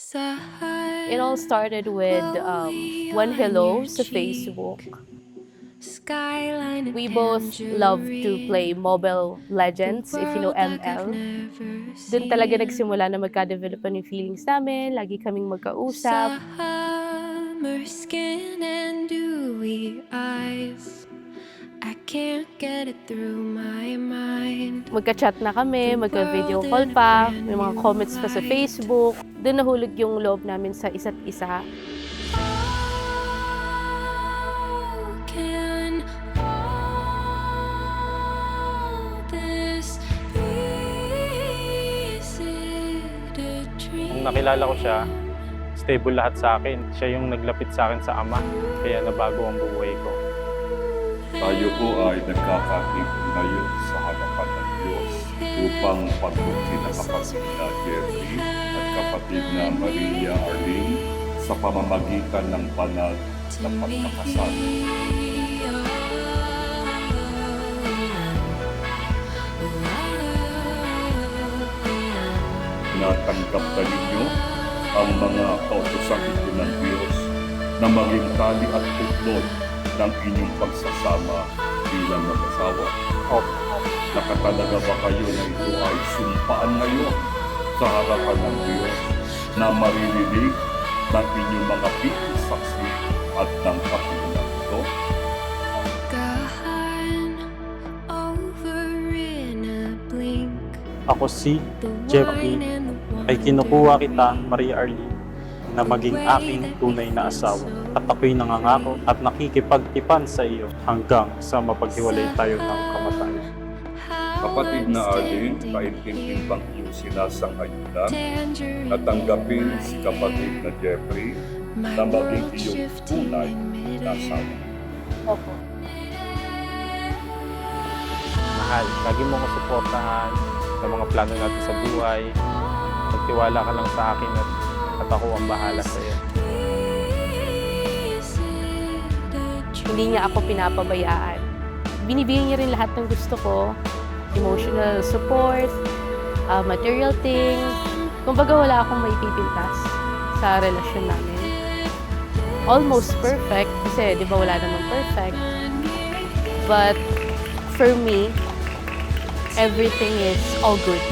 It all started with one hello sa Facebook. We both love to play Mobile Legends, if you know ML. Doon talaga nagsimula na magka-developan yung feelings namin, lagi kaming magkausap. Summer skin and dewy eyes. I can't get it through my mind. Magka-chat na kami, magka-video call pa, may mga comments pa sa Facebook. Doon nahulog yung loob namin sa isa't isa. How can all this be? Is it a dream? Nung nakilala ko siya, stable lahat sa akin. Siya yung naglapit sa akin sa Ama, kaya nabago ang buhay ko. Tayo po ay nagkakatipon ngayon sa harapan ng Diyos upang pagbuksin ang kapatid na Jeffrey at kapatid na Maria Arlene sa pamamagitan ng banal na pagkakasal. Natanggap ba ninyo ang mga kautosang ito ng Diyos na maging tali at putlod ng inyong pagsasama bilang mag-asawa? Opo. Nakatalaga ba kayo na ito ay sumpaan ngayon sa harapan ng Diyos na maririnig ng inyong mga saksi at ng kapilang ito? Gone over in a blink. Ako si The Jeffrey, wine and the ay kinukuha kita, Maria Arlene, na maging aking tunay na asawa. At ako'y nangangako at nakikipagtipan sa iyo hanggang sa mapaghiwalay tayo ng kamatayan. Kapatid na Arlene, kaintindihin bang iyong sinasang-ayunan na tanggapin si kapatid na Jeffrey na maging iyong tunay na asawa? Opo. Mahal, lagi mo ko suportahan sa mga plano natin sa buhay. Magtiwala ka lang sa akin at ako ang bahala sa iyo. Hindi niya ako pinapabayaan. Binibigyan niya rin lahat ng gusto ko. Emotional support, material things. Kumbaga wala akong maipipintas sa relasyon namin. Almost perfect, kasi di ba wala naman perfect. But for me, everything is all good.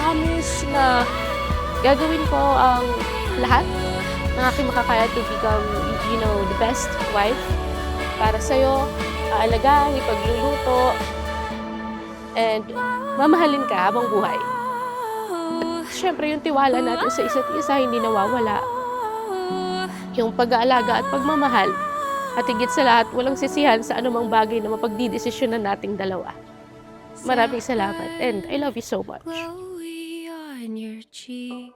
Promise na gagawin ko ang lahat ng aking makakaya to become, the best wife para sa'yo, aalagaan, ipagluluto, and mamahalin ka habang buhay. At syempre, yung tiwala natin sa isa't isa hindi nawawala. Yung pag-aalaga at pagmamahal. At higit sa lahat, walang sisihan sa anumang bagay na mapagdidesisyonan nating dalawa. Maraming salamat, and I love you so much. Glowy on your cheek.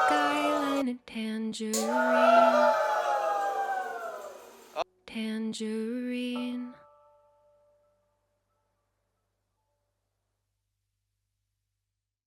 Skyline and tangerine. Tangerine.